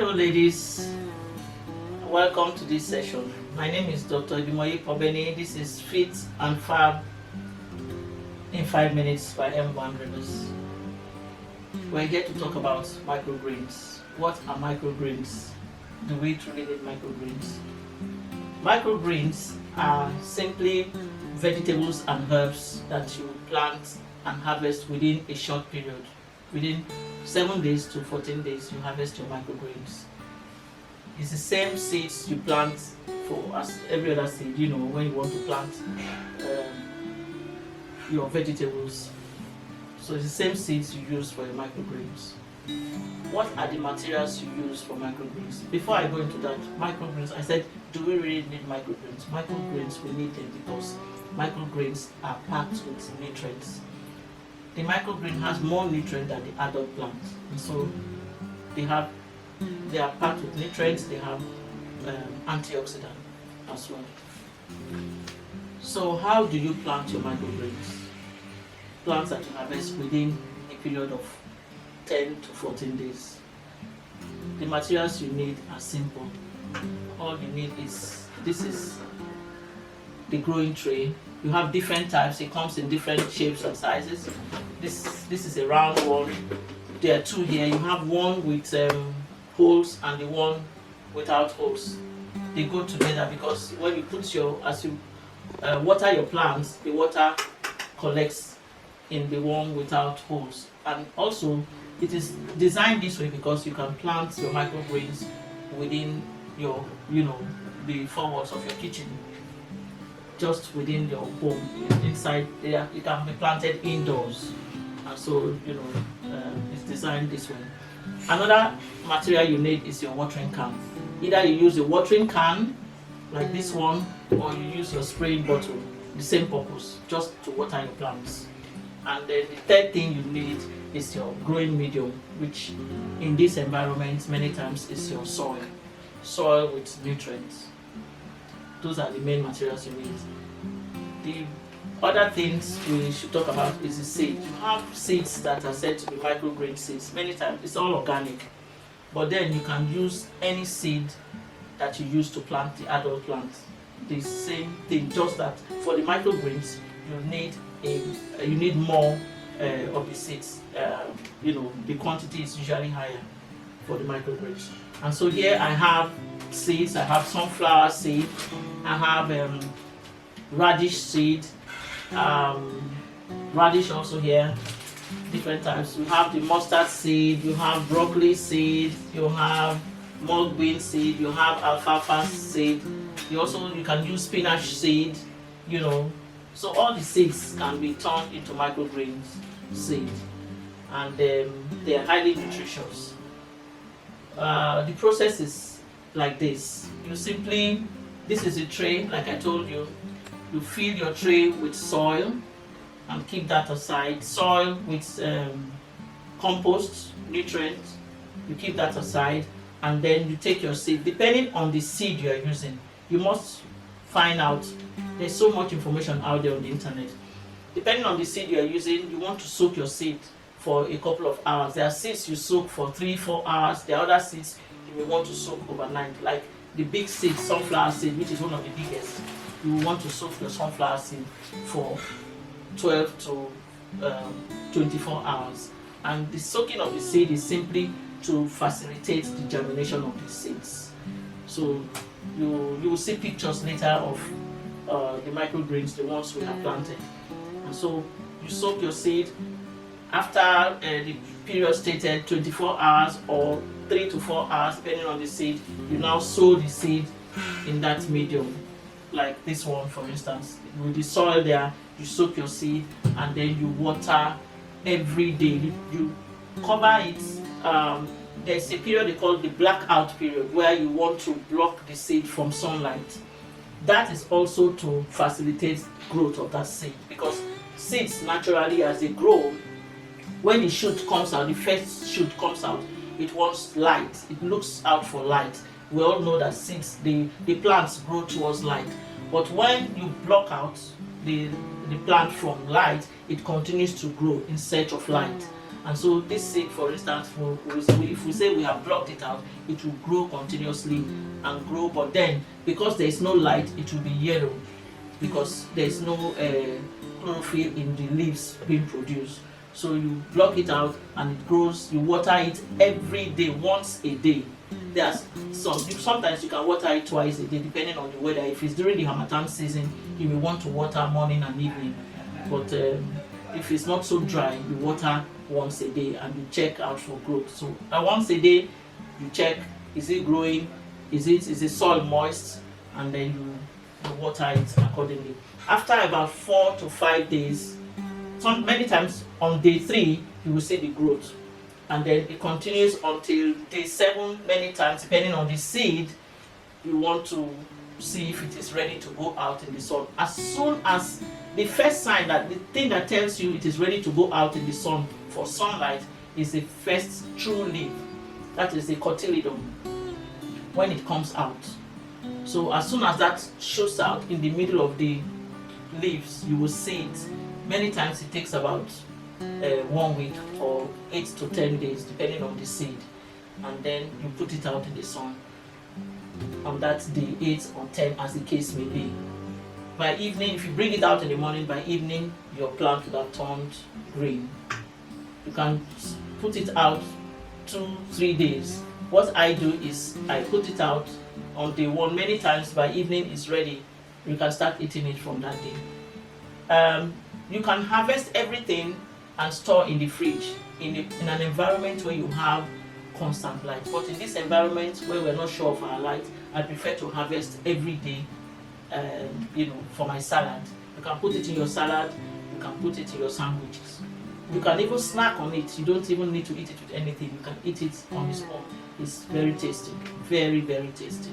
Hello ladies, welcome to this session. My name is Dr. Ibimoyi Pobeni. This is Fit and Fab in 5 minutes by M1 Rivers. We're here to talk about microgreens. What are microgreens? Do we truly need microgreens? Microgreens are simply vegetables and herbs that you plant and harvest within a short period. Within 7 days to 14 days, you harvest your microgreens. It's the same seeds you plant for as every other seed. You know, when you want to plant your vegetables, so it's the same seeds you use for your microgreens. What are the materials you use for microgreens? Before I go into that, microgreens, I said, do we really need microgreens? Microgreens, we need them because microgreens are packed with nutrients. The microgreen has more nutrients than the adult plant, and so they are packed with nutrients. They have antioxidant as well. So how do you plant your microgreens? Plants that you harvest within a period of 10 to 14 days. The materials you need are simple. All you need is, this is the growing tray. You have different types. It comes in different shapes and sizes. This is a round one. There are two here. You have one with holes and the one without holes. They go together because when you put as you water your plants, the water collects in the one without holes. And also, it is designed this way because you can plant your microgreens within your, the four walls of your kitchen. Just within your home, inside there, it can be planted indoors, and so it's designed this way. Another material you need is your watering can. Either you use a watering can like this one, or you use your spraying bottle. The same purpose, just to water your plants. And then the third thing you need is your growing medium, which in this environment many times is your soil with nutrients. Those are the main materials you need. The other things we should talk about is the seed. You have seeds that are said to be microgreen seeds. Many times it's all organic, but then you can use any seed that you use to plant the adult plant. The same thing, just that for the microgreens you need more of the seeds. The quantity is usually higher for the microgreens. And so here I have seeds. I have sunflower seed. I have radish seed. Radish also here. Different types. You have the mustard seed. You have broccoli seed. You have mung bean seed. You have alfalfa seed. You can use spinach seed. So all the seeds can be turned into microgreens seed, and they are highly nutritious. The process is like this. This is a tray, like I told you. You fill your tray with soil and keep that aside. Soil with compost, nutrients, you keep that aside, and then you take your seed. Depending on the seed you are using, you must find out. There's so much information out there on the internet. Depending on the seed you are using, you want to soak your seed for a couple of hours. There are seeds you soak for 3-4 hours. There are other seeds you may want to soak overnight, like the big seed, sunflower seed, which is one of the biggest. You want to soak your sunflower seed for 12 to 24 hours. And the soaking of the seed is simply to facilitate the germination of the seeds. So you will see pictures later of the microgreens, the ones we have planted. And so you soak your seed. After the period stated, 24 hours or 3 to 4 hours, depending on the seed, you now sow the seed in that medium, like this one, for instance. With the soil there, you soak your seed, and then you water every day. You cover it. There's a period they call the blackout period, where you want to block the seed from sunlight. That is also to facilitate growth of that seed, because seeds naturally, as they grow, when the shoot comes out, the first shoot comes out, it wants light. It looks out for light. We all know that seeds, the plants grow towards light. But when you block out the plant from light, it continues to grow in search of light. And so this seed, for instance, if we say we have blocked it out, it will grow continuously and grow, but then because there is no light, it will be yellow because there is no chlorophyll in the leaves being produced. So you block it out and it grows. You water it every day, once a day. There's sometimes you can water it twice a day depending on the weather. If it's during the harmattan season, you may want to water morning and evening, but if it's not so dry, you water once a day and you check out for growth. So once a day you check, is it growing, is the soil moist, and then you water it accordingly. After about 4 to 5 days, many times on day 3 you will see the growth, and then it continues until day 7. Many times, depending on the seed, you want to see if it is ready to go out in the sun. As soon as the first sign, that the thing that tells you it is ready to go out in the sun for sunlight, is the first true leaf, that is the cotyledon, when it comes out. So as soon as that shows out in the middle of the leaves, you will see it. Many times it takes about 1 week or 8 to 10 days depending on the seed, and then you put it out in the sun on that day 8 or 10, as the case may be. By evening, if you bring it out in the morning, by evening your plant would have turned green. You can put it out 2-3 days. What I do is I put it out on day 1. Many times by evening it's ready. You can start eating it from that day. You can harvest everything and store in the fridge in an environment where you have constant light. But in this environment where we're not sure of our light, I prefer to harvest every day. For my salad, you can put it in your salad, you can put it in your sandwiches, you can even snack on it. You don't even need to eat it with anything. You can eat it on its own. It's very tasty, very, very tasty.